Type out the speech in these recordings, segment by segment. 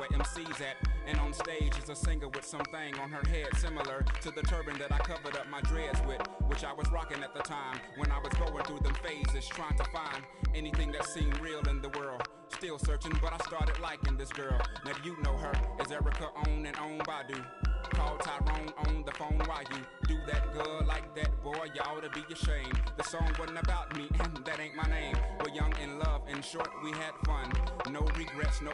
where MC's at. And on stage is a singer with something on her head similar to the turban that I covered up my dreads with, which I was rocking at the time when I was going through them phases, trying to find anything that seemed real in the world. Still searching, but I started liking this girl. Now you know her as Erica on and on Badu. Call Tyrone on the phone while you do that girl like that, boy, you ought to be ashamed. The song wasn't about me, and that ain't my name. We're young in love, in short, we had fun. No regrets, no.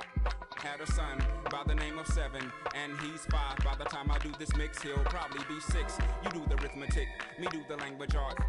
Had a son by the name of 7, and he's 5. By the time I do this mix, he'll probably be 6. You do the arithmetic, me do the language art.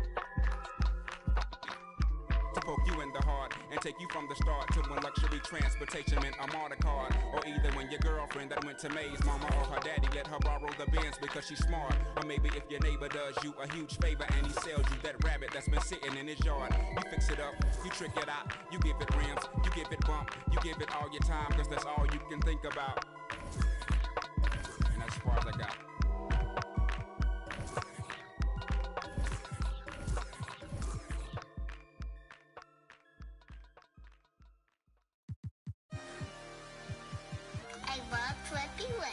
To poke you in the heart and take you from the start to when luxury transportation meant a MARTA card. Or either when your girlfriend that went to Maze, mama or her daddy let her borrow the Benz because she's smart. Or maybe if your neighbor does you a huge favor and he sells you that rabbit that's been sitting in his yard. You fix it up, you trick it out, you give it rims, you give it bump, you give it all your time because that's all you can think about. And that's as far as I got. I love Flippy Wet.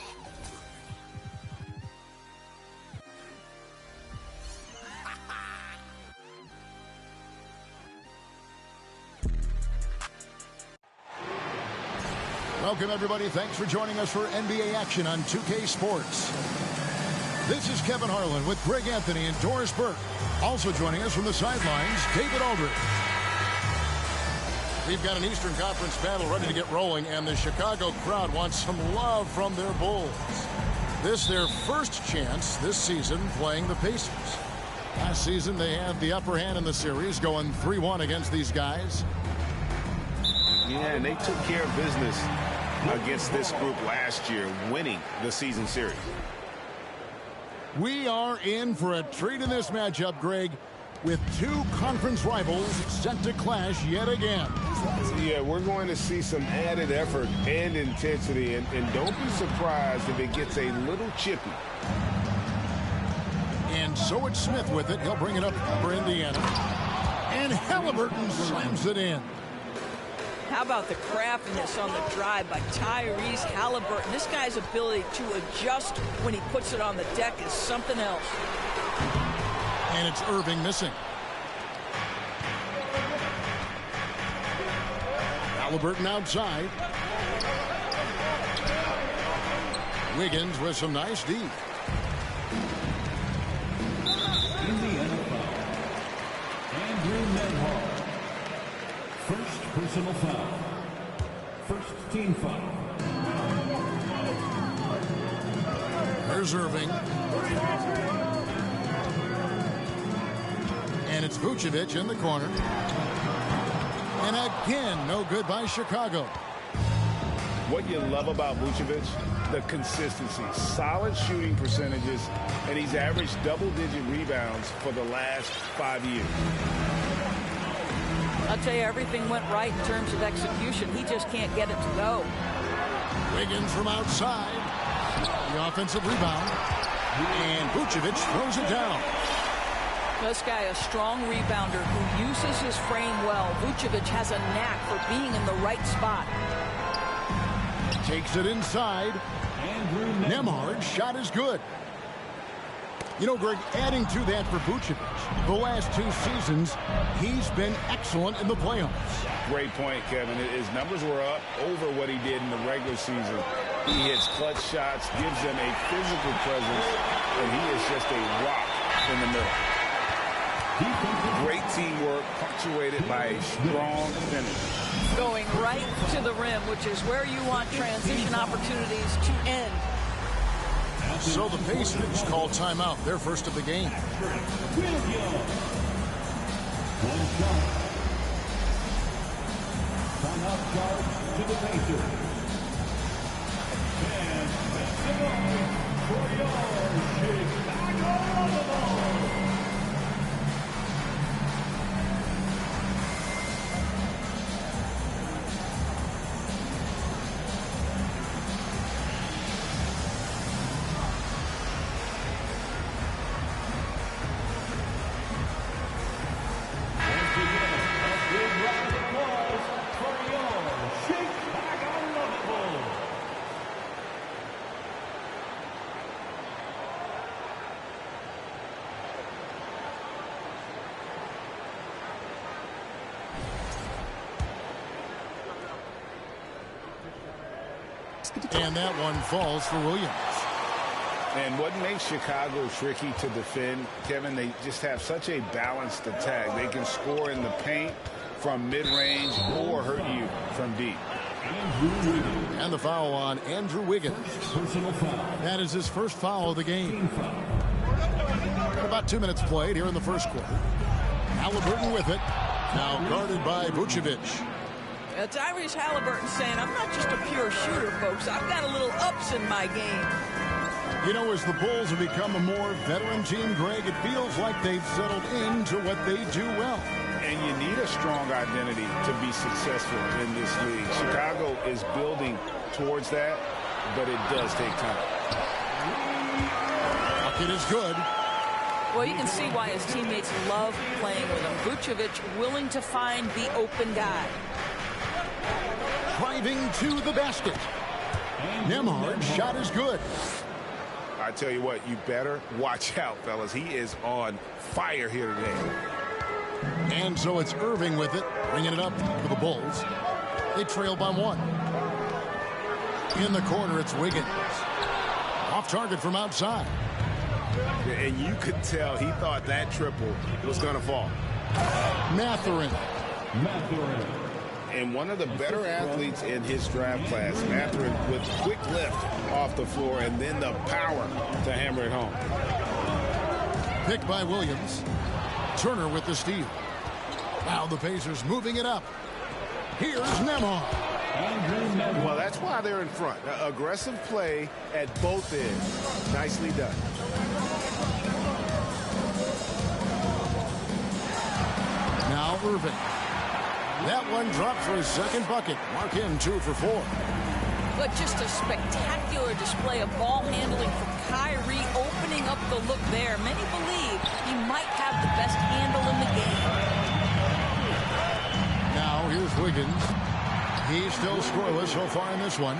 Welcome, everybody. Thanks for joining us for NBA action on 2K Sports. This is Kevin Harlan with Greg Anthony and Doris Burke. Also joining us from the sidelines, David Aldridge. We've got an Eastern Conference battle ready to get rolling, and the Chicago crowd wants some love from their Bulls. This their first chance this season playing the Pacers. Last season, they had the upper hand in the series, going 3-1 against these guys. Yeah, and they took care of business against this group last year, winning the season series. We are in for a treat in this matchup, Greg, with two conference rivals set to clash yet again. Yeah, we're going to see some added effort and intensity, and don't be surprised if it gets a little chippy. And so it's Smith with it. He'll bring it up for Indiana. And Halliburton slams it in. How about the craftiness on the drive by Tyrese Halliburton? This guy's ability to adjust when he puts it on the deck is something else. And it's Irving missing. Halliburton outside. Wiggins with some nice D. Indiana foul. Andrew Nembhard. First personal foul. First team foul. There's Irving. And it's Vucevic in the corner. And again, no good by Chicago. What you love about Vucevic, the consistency, solid shooting percentages, and he's averaged double-digit rebounds for the last 5 years. I'll tell you, everything went right in terms of execution. He just can't get it to go. Wiggins from outside. The offensive rebound. And Vucevic throws it down. This guy, a strong rebounder who uses his frame well. Vucevic has a knack for being in the right spot. Takes it inside. Nembhard's shot is good. You know, Greg, adding to that for Vucevic, the last 2 seasons, he's been excellent in the playoffs. Great point, Kevin. His numbers were up over what he did in the regular season. He hits clutch shots, gives them a physical presence, and he is just a rock in the middle. Great teamwork, punctuated by a strong finish. Going right to the rim, which is where you want transition opportunities to end. So the Pacers call timeout, their first of the game. Timeout charge to the Pacers. And basketball for your Chicago Bulls. And that one falls for Williams. And what makes Chicago tricky to defend, Kevin, they just have such a balanced attack. They can score in the paint from mid-range or hurt you from deep. And the foul on Andrew Wiggins. Personal foul. That is his first foul of the game. About 2 minutes played here in the first quarter. Halliburton with it. Now guarded by Vucevic. Tyrese Halliburton saying, I'm not just a pure shooter, folks. I've got a little ups in my game. You know, as the Bulls have become a more veteran team, Greg, it feels like they've settled into what they do well. And you need a strong identity to be successful in this league. Chicago is building towards that, but it does take time. Bucket is good. Well, you can see why his teammates love playing with him. Vucevic willing to find the open guy. Driving to the basket. Nembhard's shot is good. I tell you what, you better watch out, fellas. He is on fire here today. And so it's Irving with it, bringing it up for the Bulls. They trail by 1. In the corner, it's Wiggins. Off target from outside. And you could tell he thought that triple was going to fall. Mathurin. And one of the better athletes in his draft class, Mathurin, with quick lift off the floor and then the power to hammer it home. Picked by Williams. Turner with the steal. Now the Pacers moving it up. Here's Nembhard. Well, that's why they're in front. Aggressive play at both ends. Nicely done. Now Irving. That one dropped for his second bucket. Mark in 2 for 4. But just a spectacular display of ball handling from Kyrie, opening up the look there. Many believe he might have the best handle in the game. Now here's Wiggins. He's still scoreless so far in this one.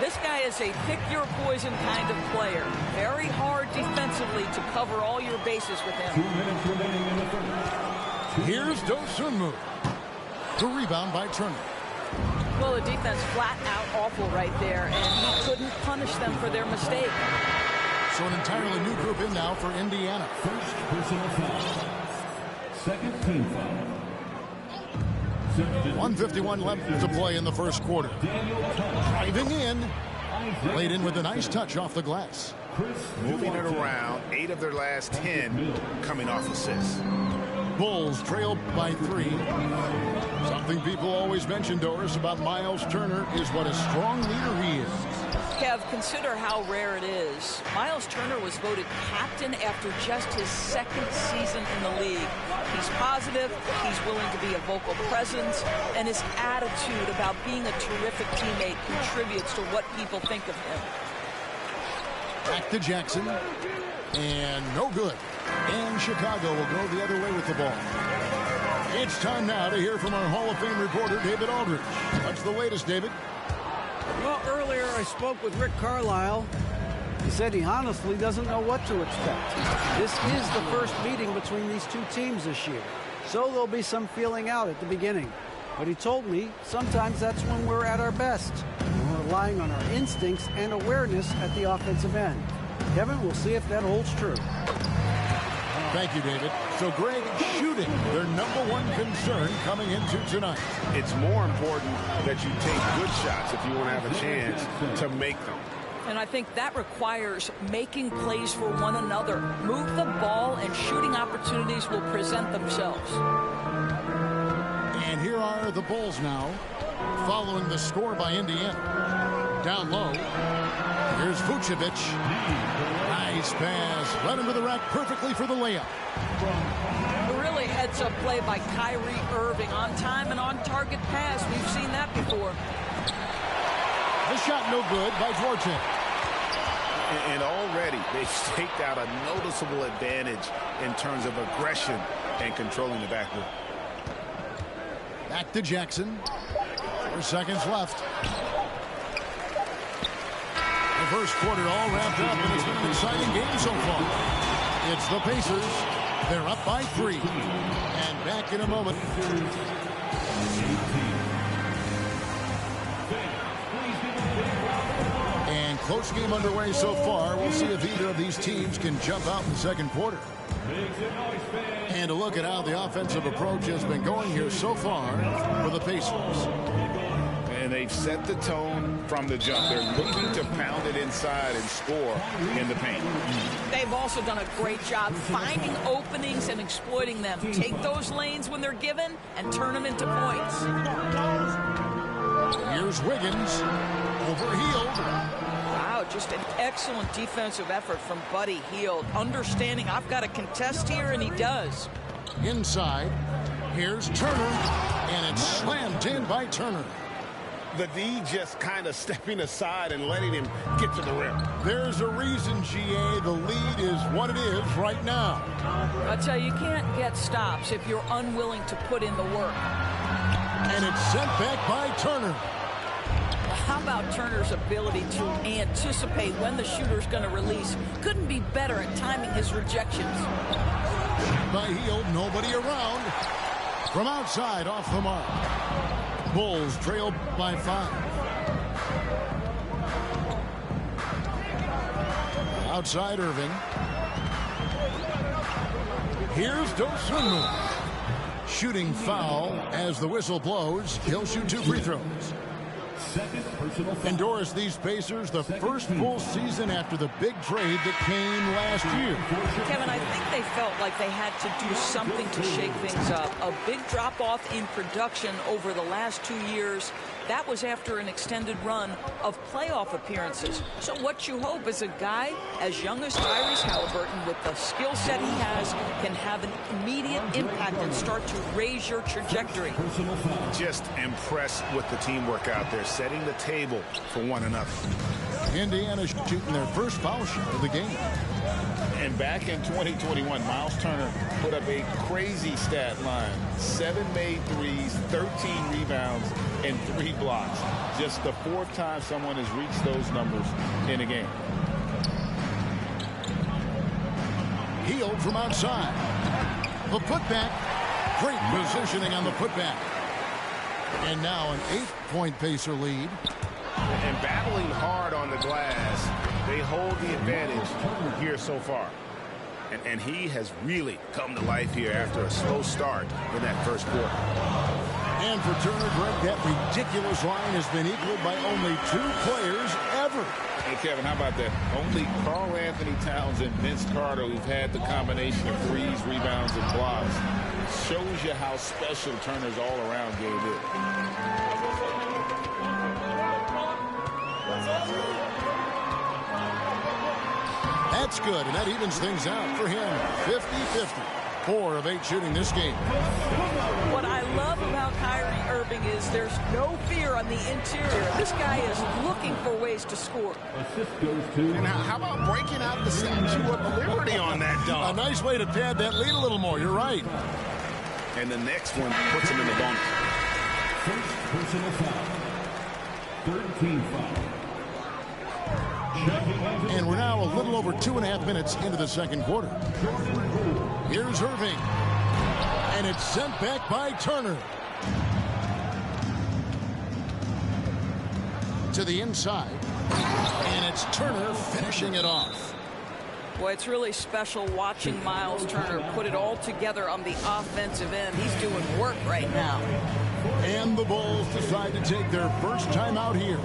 This guy is a pick-your-poison kind of player. Very hard defensively to cover all your bases with him. 2 minutes remaining in the first. Here's Dosunmu. The rebound by Turner. Well, the defense flat out awful right there, and he couldn't punish them for their mistake. So an entirely new group in now for Indiana. First personal foul. Second team foul. 1:51 left to play in the first quarter. Driving in. Laid in with a nice touch off the glass. Moving it around, 8 of their last 10 coming off assists. Bulls trail by 3. Something people always mention, Doris, about Miles Turner is what a strong leader he is. Kev, consider how rare it is. Miles Turner was voted captain after just his second season in the league. He's positive, he's willing to be a vocal presence, and his attitude about being a terrific teammate contributes to what people think of him. Back to Jackson. And no good. And Chicago will go the other way with the ball. It's time now to hear from our Hall of Fame reporter, David Aldridge. What's the latest, David? Well, earlier I spoke with Rick Carlisle. He said he honestly doesn't know what to expect. This is the first meeting between these two teams this year, so there'll be some feeling out at the beginning. But he told me sometimes that's when we're at our best. We're relying on our instincts and awareness at the offensive end. Kevin, we'll see if that holds true. Thank you, David. So, Greg, shooting, their #1 concern coming into tonight. It's more important that you take good shots if you want to have a chance to make them. And I think that requires making plays for one another. Move the ball and shooting opportunities will present themselves. And here are the Bulls now, following the score by Indiana. Down low, here's Vucevic. Nice pass, right into the rack perfectly for the layup. A really heads-up play by Kyrie Irving. On time and on target pass. We've seen that before. The shot no good by Dvorcek. And already they've staked out a noticeable advantage in terms of aggression and controlling the backcourt. Back to Jackson. 4 seconds left. The first quarter all wrapped up, and it's been an exciting game so far. It's the Pacers. They're up by 3. And back in a moment. Please give a big round close game underway so far. We'll see if either of these teams can jump out in the second quarter. And a look at how the offensive approach has been going here so far for the Pacers. And they've set the tone from the jump. They're looking to pound it inside and score in the paint. They've also done a great job finding openings and exploiting them. Take those lanes when they're given and turn them into points. Here's Wiggins over Hield. Wow, just an excellent defensive effort from Buddy Hield. Understanding I've got to contest here, and he does. Inside, here's Turner, and it's slammed in by Turner. The D just kind of stepping aside and letting him get to the rim. There's a reason, GA, the lead is what it is right now. I tell you, you can't get stops if you're unwilling to put in the work. And it's sent back by Turner. How about Turner's ability to anticipate when the shooter's going to release? Couldn't be better at timing his rejections. By Hield, nobody around. From outside, off the mark. Bulls trail by 5. Outside Irving. Here's Dosunmu. Shooting foul as the whistle blows. He'll shoot 2 free throws. And Doris, these Pacers, the first full season after the big trade that came last year. Kevin, I think they felt like they had to do something to shake things up. A big drop-off in production over the last 2 years. That was after an extended run of playoff appearances. So what you hope is a guy as young as Tyrese Halliburton, with the skill set he has, can have an immediate impact and start to raise your trajectory. Just impressed with the teamwork out there, setting the table for one another. Indiana shooting their first foul shot of the game. And back in 2021, Miles Turner put up a crazy stat line. 7 made threes, 13 rebounds, and 3 blocks. Just the 4th time someone has reached those numbers in a game. Hield from outside. The putback. Great positioning on the putback. And now an 8-point Pacer lead. And battling hard on the glass, they hold the advantage here so far. And he has really come to life here after a slow start in that first quarter. And for Turner, Greg, that ridiculous line has been equaled by only 2 players ever. Hey, Kevin, how about that? Only Karl Anthony Towns and Vince Carter, who've had the combination of threes, rebounds, and blocks. Shows you how special Turner's all-around game is. That's good, and that evens things out for him. 50-50. 4 of 8 shooting this game. What I love about Kyrie Irving is there's no fear on the interior. This guy is looking for ways to score. Assist goes to. And how about breaking out the Statue of Liberty on that dunk? A nice way to pad that lead a little more. You're right. And the next one puts him in the bonus. First personal foul. 13 foul. And we're now a little over 2.5 minutes into the second quarter. Here's Irving. And it's sent back by Turner. To the inside. And it's Turner finishing it off. Boy, it's really special watching Miles Turner put it all together on the offensive end. He's doing work right now. And the Bulls decide to take their first time out here.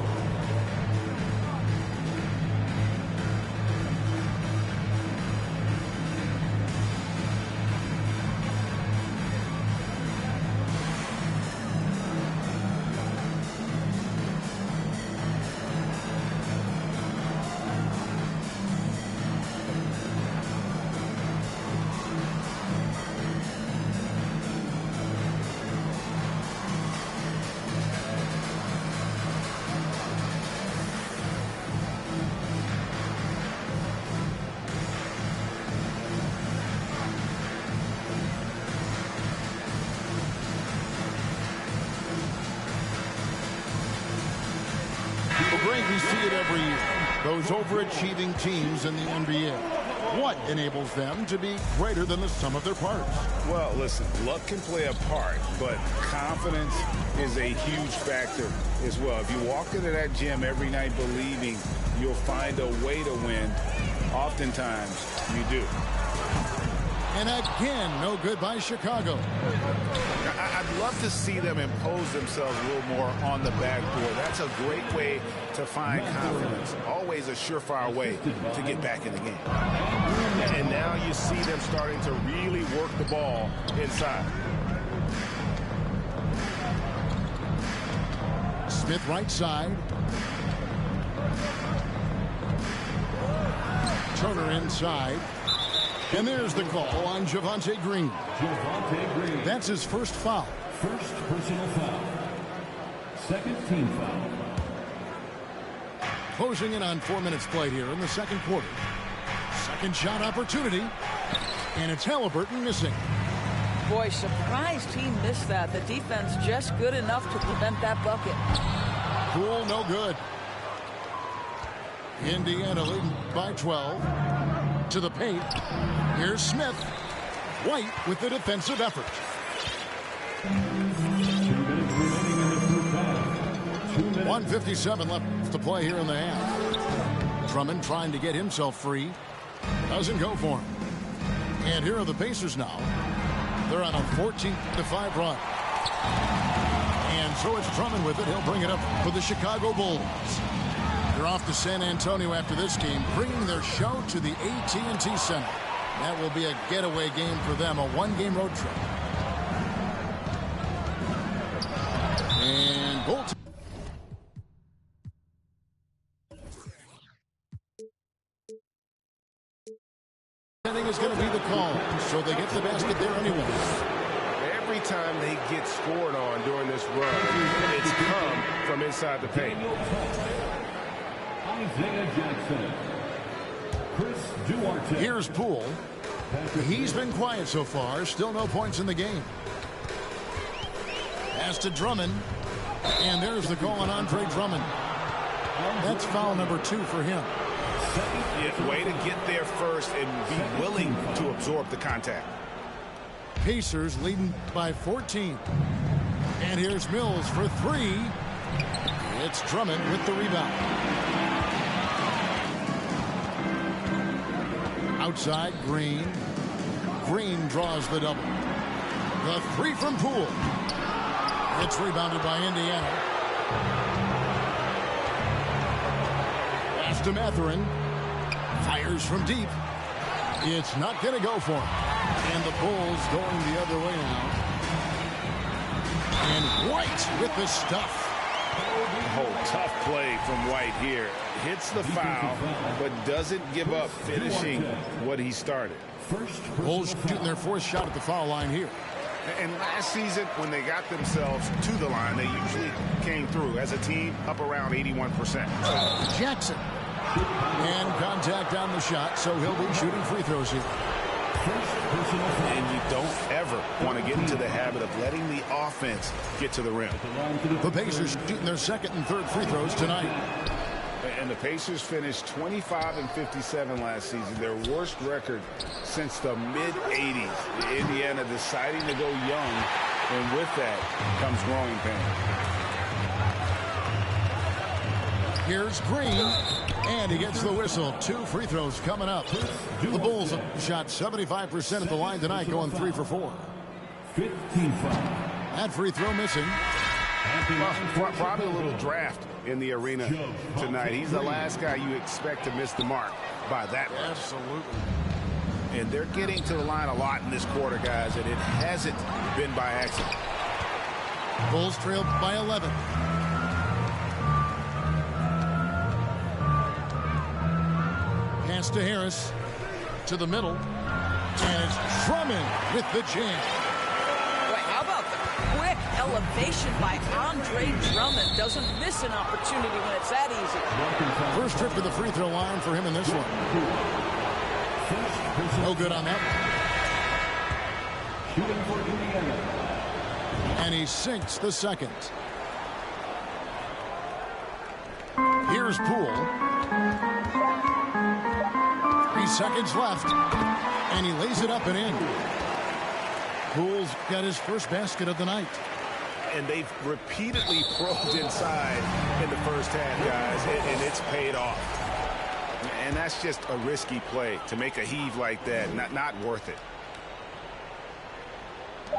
We see it every year. Those overachieving teams in the NBA. What enables them to be greater than the sum of their parts? Well, listen, luck can play a part, but confidence is a huge factor as well. If you walk into that gym every night believing you'll find a way to win, oftentimes you do. And again, no good by Chicago. I'd love to see them impose themselves a little more on the backboard. That's a great way to find confidence. Always a surefire way to get back in the game. And now you see them starting to really work the ball inside. Smith right side. Turner inside. And there's the call on Javonte Green. Javonte Green. That's his first foul. First personal foul. Second team foul. Closing in on 4 minutes played here in the second quarter. Second shot opportunity. And it's Halliburton missing. Boy, surprised he missed that. The defense just good enough to prevent that bucket. Poole no good. Indiana leading by 12. To the paint. Here's Smith. White with the defensive effort. 2 minutes remaining in the first half. 2 minutes. 1:57 left to play here in the half. Drummond trying to get himself free. Doesn't go for him. And here are the Pacers now. They're on a 14-5 run. And so it's Drummond with it. He'll bring it up for the Chicago Bulls. They're off to San Antonio after this game, bringing their show to the AT&T Center. That will be a getaway game for them, a one-game road trip. And Bolt. Is going to be the call, so they get the basket there anyway. Every time they get scored on during this run, it's come from inside the paint. Isaiah Jackson. Chris Duarte. Here's Poole. He's been quiet so far. Still no points in the game. Pass to Drummond. And there's the call on Andre Drummond. That's foul number 2 for him. Yeah, way to get there first and be willing to absorb the contact. Pacers leading by 14. And here's Mills for 3. It's Drummond with the rebound. Outside, Green. Green draws the double. The 3 from Poole. It's rebounded by Indiana. Pass to Mathurin. Fires from deep. It's not going to go for him. And the Bulls going the other way now. And White with the stuff. Oh, tough play from White here. Hits the foul, but doesn't give up finishing what he started. Bulls shooting their 4th shot at the foul line here. And last season, when they got themselves to the line, they usually came through as a team up around 81%. Jackson. And contact on the shot, so he'll be shooting free throws here. And you don't ever want to get into the habit of letting the offense get to the rim. The Pacers shooting their 2nd and 3rd free throws tonight. And the Pacers finished 25-57 last season, their worst record since the mid-'80s. Indiana deciding to go young, and with that comes growing pain. Here's Green. And he gets the whistle. 2 free throws coming up. The Bulls have shot 75% at the line tonight, going 3 for 4. 15 foul. That free throw missing. Well, probably a little draft in the arena tonight. He's the last guy you expect to miss the mark by that much. Absolutely. And they're getting to the line a lot in this quarter, guys, and it hasn't been by accident. Bulls trail by 11. Pass to Harris. To the middle. And it's Drummond with the jam. Boy, how about the quick elevation by Andre Drummond? Doesn't miss an opportunity when it's that easy. First trip to the free throw line for him in this one. No good on that one. Shooting for Indiana. And he sinks the 2nd. Here's Poole. 3 seconds left, and he lays it up and in. Poole's got his first basket of the night. And they've repeatedly probed inside in the first half, guys, and it's paid off. And that's just a risky play to make a heave like that. Not worth it.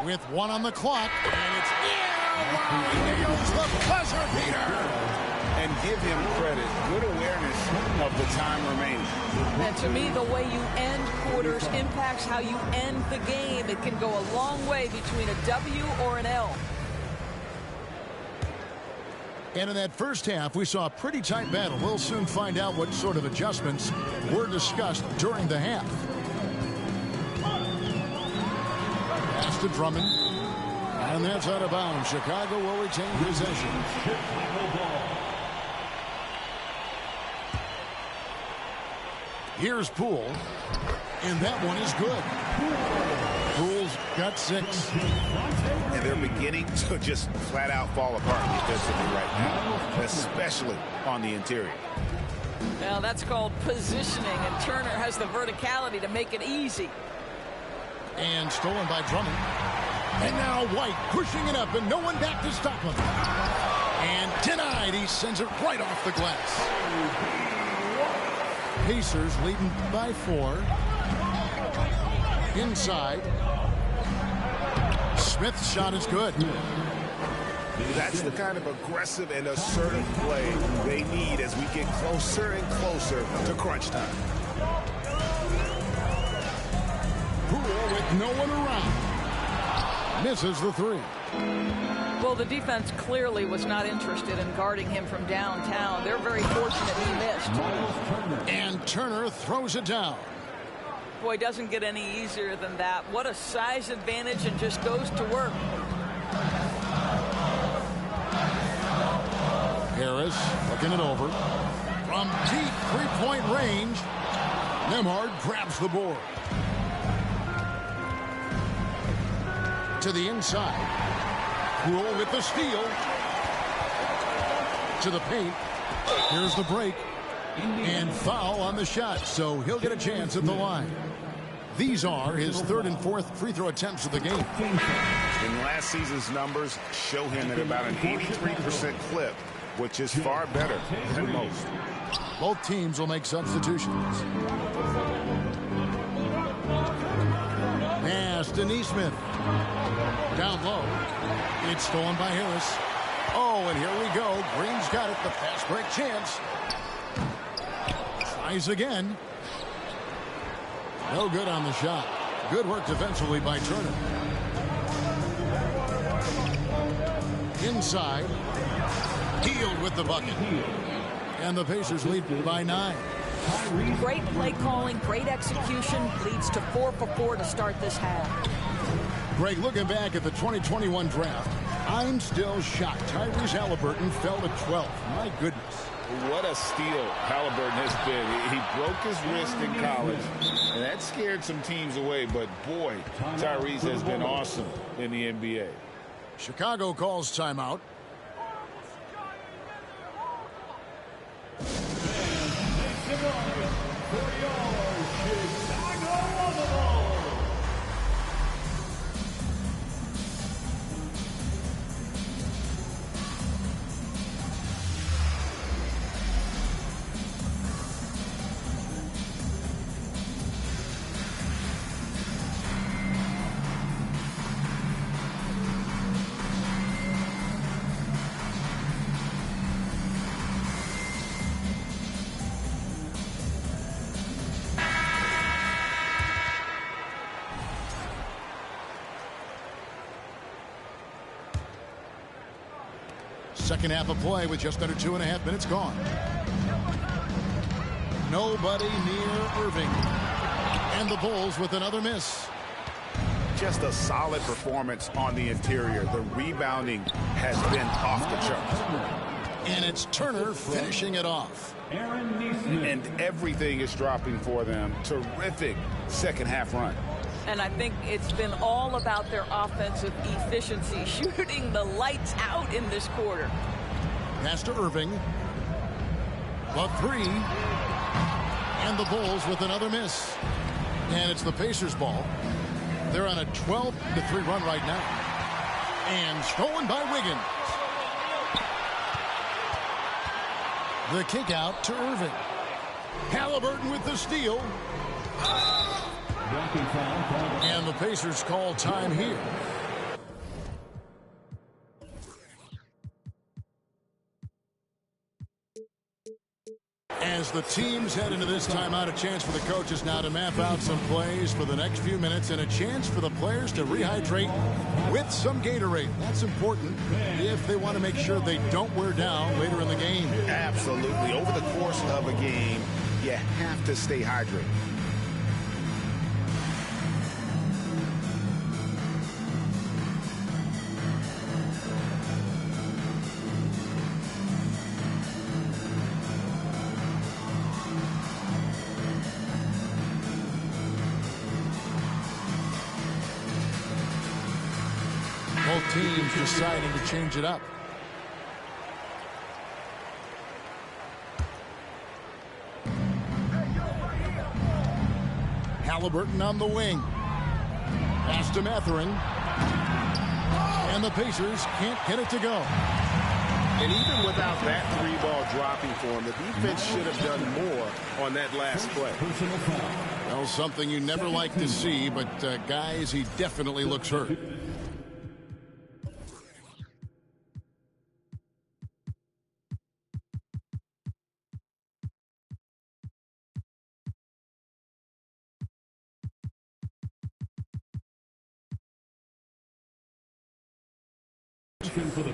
With 1 on the clock, and it's wow, he nails the buzzer beater. And give him credit. Good awareness of the time remaining. And to me, the way you end quarters impacts how you end the game. It can go a long way between a W or an L. And in that first half, we saw a pretty tight battle. We'll soon find out what sort of adjustments were discussed during the half. Pass to Drummond. And that's out of bounds. Chicago will retain possession. Here's Poole. And that one is good. Poole's got 6. And they're beginning to just flat out fall apart defensively right now, especially on the interior. Now that's called positioning, and Turner has the verticality to make it easy. And stolen by Drummond. And now White pushing it up, and no one back to stop him. And denied. He sends it right off the glass. Pacers leading by 4. Inside. Smith's shot is good. That's the kind of aggressive and assertive play they need as we get closer and closer to crunch time. Poole with no one around. Misses the 3. Well, the defense clearly was not interested in guarding him from downtown. They're very fortunate he missed. And Turner throws it down. Boy, doesn't get any easier than that. What a size advantage, and just goes to work. Harris looking it over. From deep three-point range, Nembhard grabs the board. To the inside. Poole with the steal. To the paint. Here's the break. And foul on the shot, so he'll get a chance at the line. These are his 3rd and 4th free throw attempts of the game. And last season's numbers show him at about an 83% clip, which is far better than most. Both teams will make substitutions. Pass to Nesmith. Down low. It's stolen by Harris. Oh, and here we go. Green's got it. The fast break chance. Tries again. No good on the shot. Good work defensively by Turner. Inside. Hield with the bucket. And the Pacers lead by 9. Great play calling, great execution, leads to 4 for 4 to start this half. Greg, looking back at the 2021 draft, I'm still shocked. Tyrese Haliburton fell to 12th. My goodness. What a steal Haliburton has been. He broke his wrist in college, and that scared some teams away. But, boy, Tyrese has been awesome in the NBA. Chicago calls timeout. Second half of play with just under 2.5 minutes gone. Nobody near Irving. And the Bulls with another miss. Just a solid performance on the interior. The rebounding has been off the charts. And it's Turner finishing it off. And everything is dropping for them. Terrific second half run. And I think it's been all about their offensive efficiency, shooting the lights out in this quarter. Pass to Irving. The 3. And the Bulls with another miss. And it's the Pacers' ball. They're on a 12-3 run right now. And stolen by Wiggins. The kick out to Irving. Halliburton with the steal. And the Pacers call time here. As the teams head into this timeout, a chance for the coaches now to map out some plays for the next few minutes and a chance for the players to rehydrate with some Gatorade. That's important if they want to make sure they don't wear down later in the game. Absolutely. Over the course of a game, you have to stay hydrated. Both teams deciding to change it up. Halliburton on the wing. Pass to Mathurin. And the Pacers can't get it to go. And even without that three-ball dropping for him, the defense should have done more on that last play. Well, something you never like to see, but guys, he definitely looks hurt.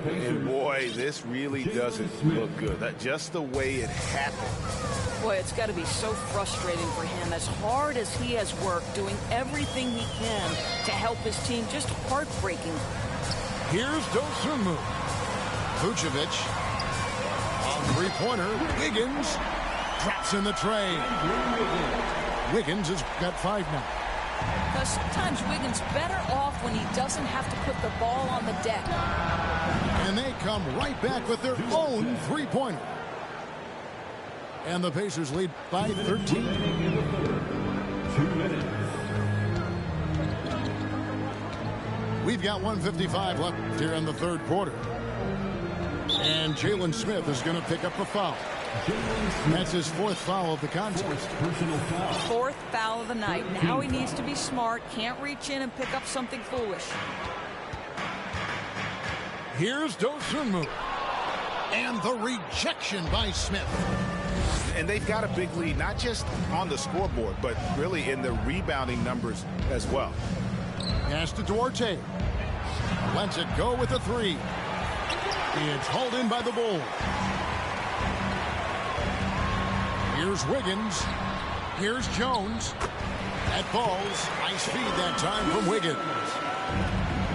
And boy, this really doesn't look good. Just the way it happened. Boy, it's got to be so frustrating for him. As hard as he has worked, doing everything he can to help his team, just heartbreaking. Here's Dosunmu. Vucevic. On three-pointer. Wiggins drops in the tray. Wiggins has got 5 now. Because sometimes Wiggins better off when he doesn't have to put the ball on the deck. And they come right back with their own three-pointer. And the Pacers lead by 13. 2 minutes. We've got 1:55 left here in the third quarter. And Jalen Smith is going to pick up the foul. That's his 4th foul of the contest. 4th foul of the night. Now he needs to be smart. Can't reach in and pick up something foolish. Here's Dosunmu. And the rejection by Smith. And they've got a big lead, not just on the scoreboard, but really in the rebounding numbers as well. Pass to Duarte. Lets it go with a 3. It's hauled in by the Bulls. Here's Wiggins. Here's Jones. That falls. Nice feed that time from Wiggins.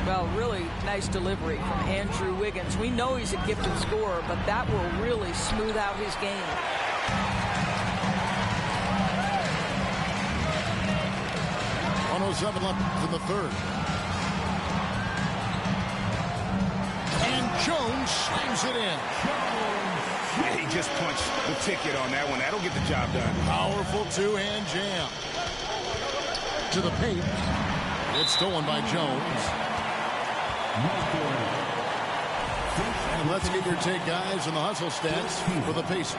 Well, really nice delivery from Andrew Wiggins. We know he's a gifted scorer, but that will really smooth out his game. .107 left in the third. And Jones slams it in. Yeah, he just punched the ticket on that one. That'll get the job done. Powerful two-hand jam. To the paint. It's stolen by Jones. And let's get your take, guys, on the hustle stats for the Pacers.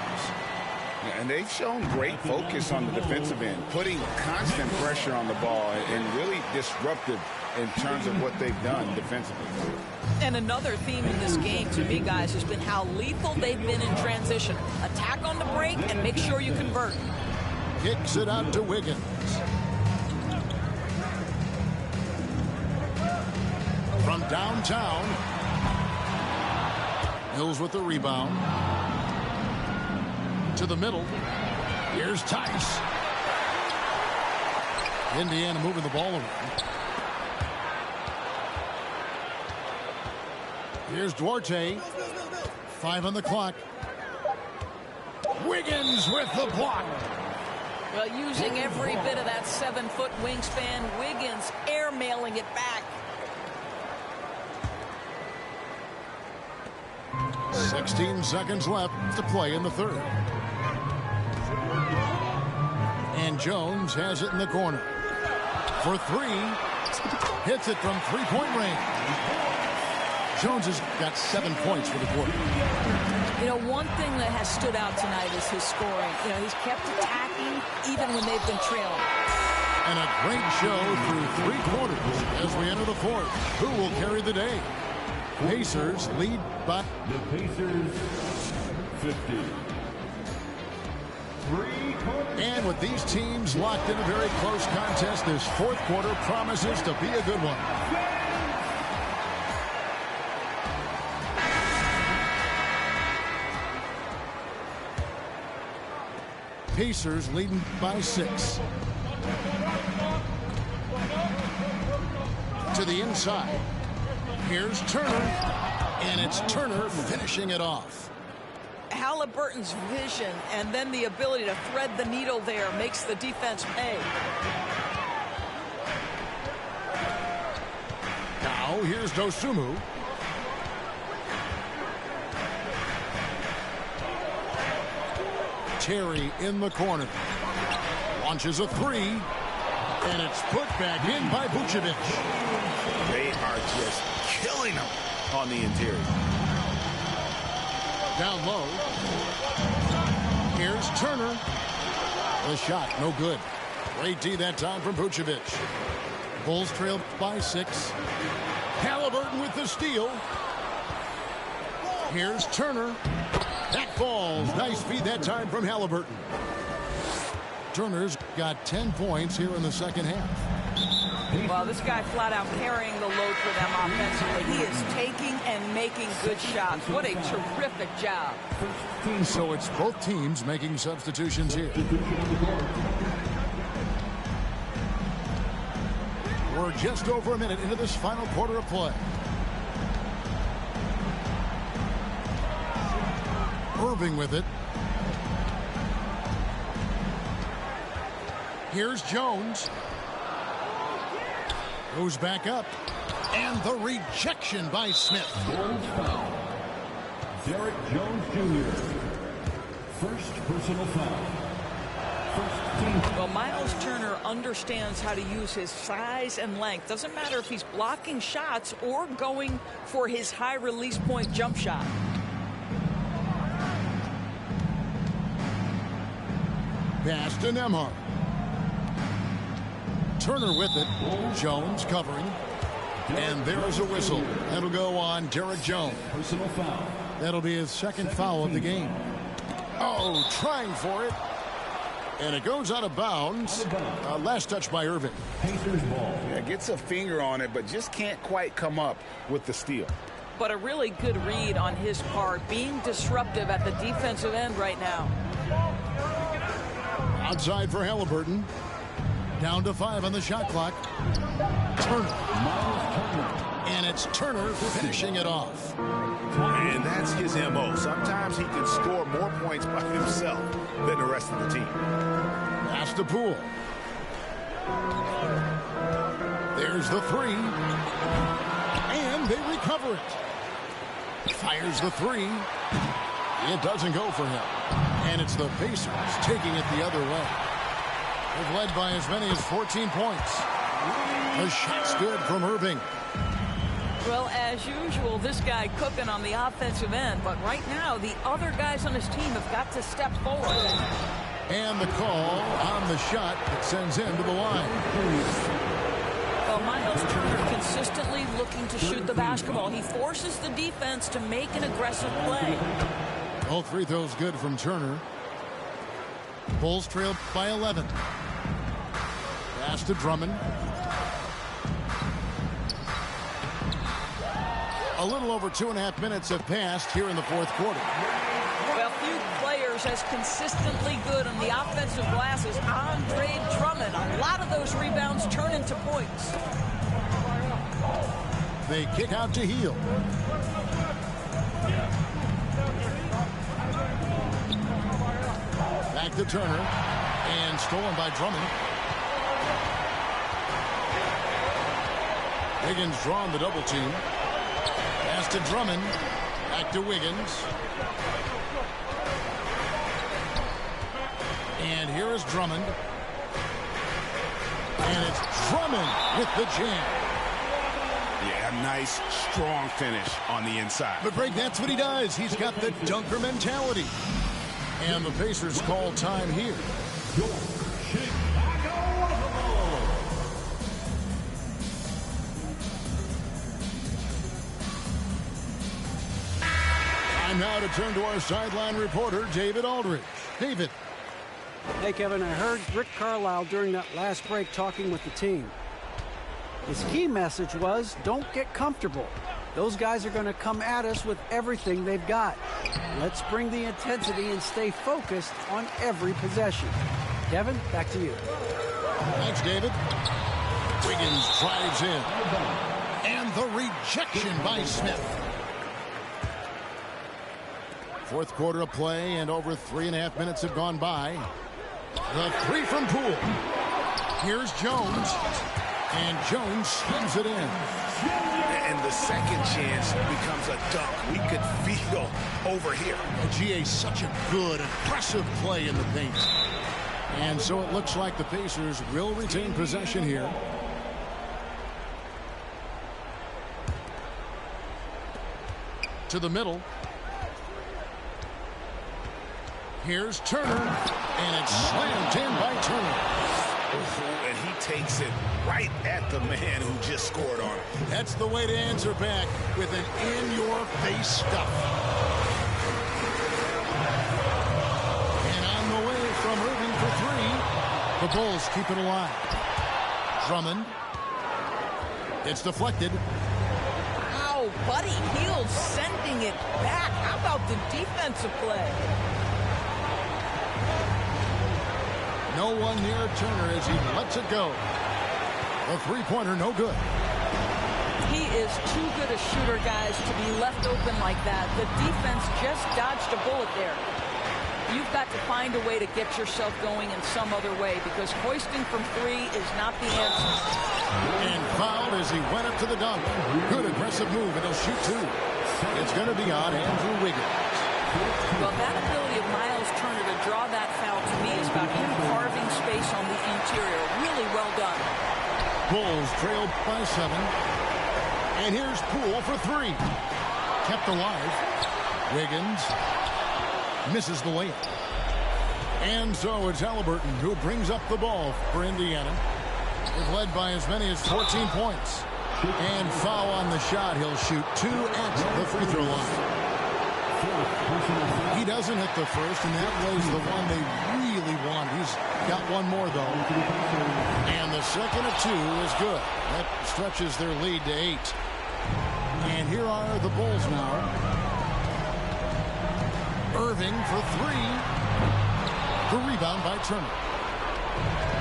And they've shown great focus on the defensive end, putting constant pressure on the ball and really disruptive in terms of what they've done defensively. And another theme in this game to me, guys, has been how lethal they've been in transition. Attack on the break and make sure you convert. Kicks it out to Wiggins. From downtown. Mills with the rebound. To the middle. Here's Tice. Indiana moving the ball around. Here's Duarte. 5 on the clock. Wiggins with the block. Well, using every bit of that 7-foot wingspan, Wiggins airmailing it back. 16 seconds left to play in the third. And Jones has it in the corner. For three. Hits it from three-point range. Jones has got 7 points for the quarter. You know, one thing that has stood out tonight is his scoring. You know, he's kept attacking even when they've been trailing. And a great show through 3 quarters as we enter the fourth. Who will carry the day? Pacers lead by... The Pacers, 50. And with these teams locked in a very close contest, this fourth quarter promises to be a good one. Pacers leading by 6. To the inside. Here's Turner. And it's Turner finishing it off. Halliburton's vision and then the ability to thread the needle there makes the defense pay. Now here's Dosunmu. Terry in the corner. Launches a three. And it's put back in by Vucevic. They are just killing them on the interior. Down low. Here's Turner. The shot, no good. Great D that time from Vucevic. Bulls trail by 6. Halliburton with the steal. Here's Turner. That falls. Nice feed that time from Halliburton. Turner's got 10 points here in the second half. Well, this guy flat out carrying the load for them offensively. He is taking and making good shots. What a terrific job. So it's both teams making substitutions here. We're just over a minute into this final quarter of play. Irving with it. Here's Jones. Goes back up. And the rejection by Smith. Jones foul. Derek Jones Jr. First personal foul. First team. Well, Miles Turner understands how to use his size and length. Doesn't matter if he's blocking shots or going for his high release point jump shot. Pass to Nembhard. Turner with it. Jones covering. And there's a whistle. That'll go on Derek Jones. Personal foul. That'll be his second foul of the game. Oh, trying for it. And it goes out of bounds. Last touch by Irving. Pacers ball. Yeah, gets a finger on it, but just can't quite come up with the steal. But a really good read on his part, being disruptive at the defensive end right now. Outside for Halliburton. Down to 5 on the shot clock. Turner. And it's Turner finishing it off. And that's his MO. Sometimes he can score more points by himself than the rest of the team. Pass to Poole. There's the three. And they recover it. Fires the three. It doesn't go for him. And it's the Pacers taking it the other way. They've led by as many as 14 points. The shot's good from Irving. Well, as usual, this guy cooking on the offensive end. But right now, the other guys on his team have got to step forward. And the call on the shot that sends him to the line. Well, Miles Turner consistently looking to shoot the basketball. He forces the defense to make an aggressive play. All free throws good from Turner. Bulls trail by 11. Pass to Drummond. A little over 2.5 minutes have passed here in the fourth quarter. Well, few players as consistently good on the offensive glass as Andre Drummond. A lot of those rebounds turn into points. They kick out to Hield. Back to Turner. And stolen by Drummond. Wiggins drawn the double team. Pass to Drummond. Back to Wiggins. And here is Drummond. And it's Drummond with the jam. Yeah, nice, strong finish on the inside. But Greg, that's what he does. He's got the dunker mentality. And the Pacers call time here. Time now to turn to our sideline reporter, David Aldridge. David. Hey, Kevin, I heard Rick Carlisle during that last break talking with the team. His key message was, don't get comfortable. Those guys are going to come at us with everything they've got. Let's bring the intensity and stay focused on every possession. Kevin, back to you. Thanks, David. Wiggins drives in. And the rejection by Smith. Fourth quarter of play, and over 3.5 minutes have gone by. The three from Poole. Here's Jones. And Jones slams it in. And the second chance becomes a dunk. We could feel over here. GA, such a good, impressive play in the paint. And so it looks like the Pacers will retain possession here. To the middle. Here's Turner. And it's slammed in by Turner. And he takes it right at the man who just scored on him. That's the way to answer back, with an in-your-face stuff. And on the way from Irving for three. The Bulls keep it alive. Drummond. It's deflected. Ow, Buddy Hield sending it back. How about the defensive play? No one near Turner as he lets it go. The three-pointer, no good. He is too good a shooter, guys, to be left open like that. The defense just dodged a bullet there. You've got to find a way to get yourself going in some other way, because hoisting from three is not the answer. And fouled as he went up to the dunk. Good aggressive move, and he'll shoot two. It's going to be on Andrew Wiggins. Well, that ability of Miles Turner to draw that foul to me is about him carving space on the interior. Really well done. Bulls trailed by 7. And here's Poole for three. Kept alive. Wiggins misses the layup. And so it's Halliburton who brings up the ball for Indiana. They've led by as many as 14 points. And foul on the shot. He'll shoot two at the free throw line. He doesn't hit the first, and that was the one they really want. He's got one more, though. And the second of two is good. That stretches their lead to 8. And here are the Bulls now. Irving for three. The rebound by Turner.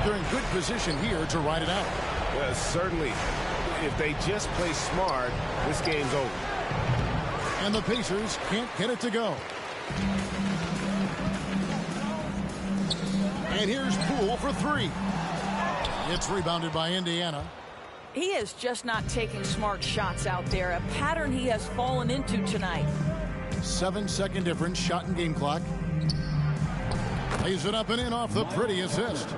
They're in good position here to ride it out. Certainly, if they just play smart, this game's over. And the Pacers can't get it to go. And here's Poole for three. It's rebounded by Indiana. He is just not taking smart shots out there. A pattern he has fallen into tonight. 7-second difference, shot and game clock. Lays it up and in off the pretty assist.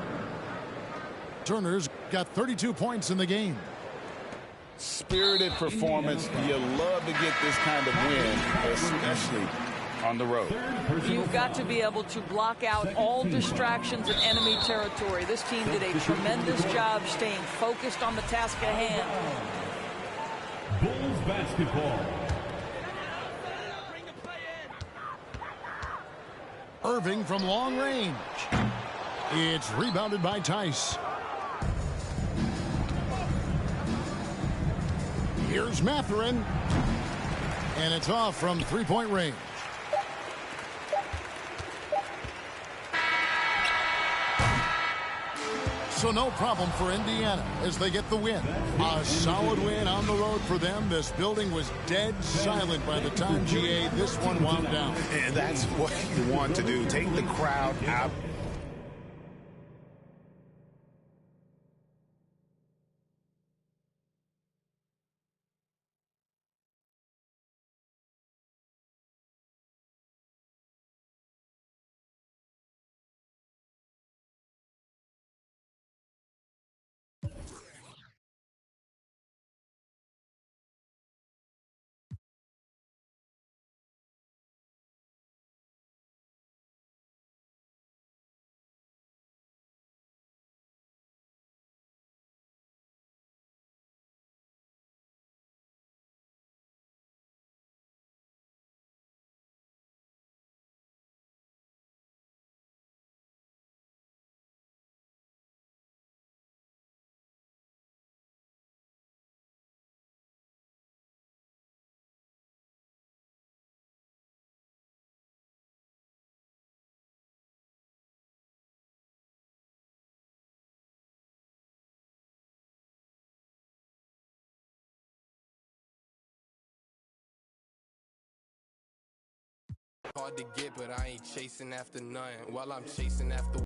Turner's got 32 points in the game. Spirited performance. You love to get this kind of win, especially on the road. You've got to be able to block out all distractions in enemy territory. This team did a tremendous job staying focused on the task at hand. Bulls basketball. Irving from long range. It's rebounded by Tice. Here's Mathurin. And it's off from three-point range. So no problem for Indiana as they get the win. A solid win on the road for them. This building was dead silent by the time, GA, this one wound down. And that's what you want to do. Take the crowd out. Hard to get, but I ain't chasing after nothing. While I'm chasing after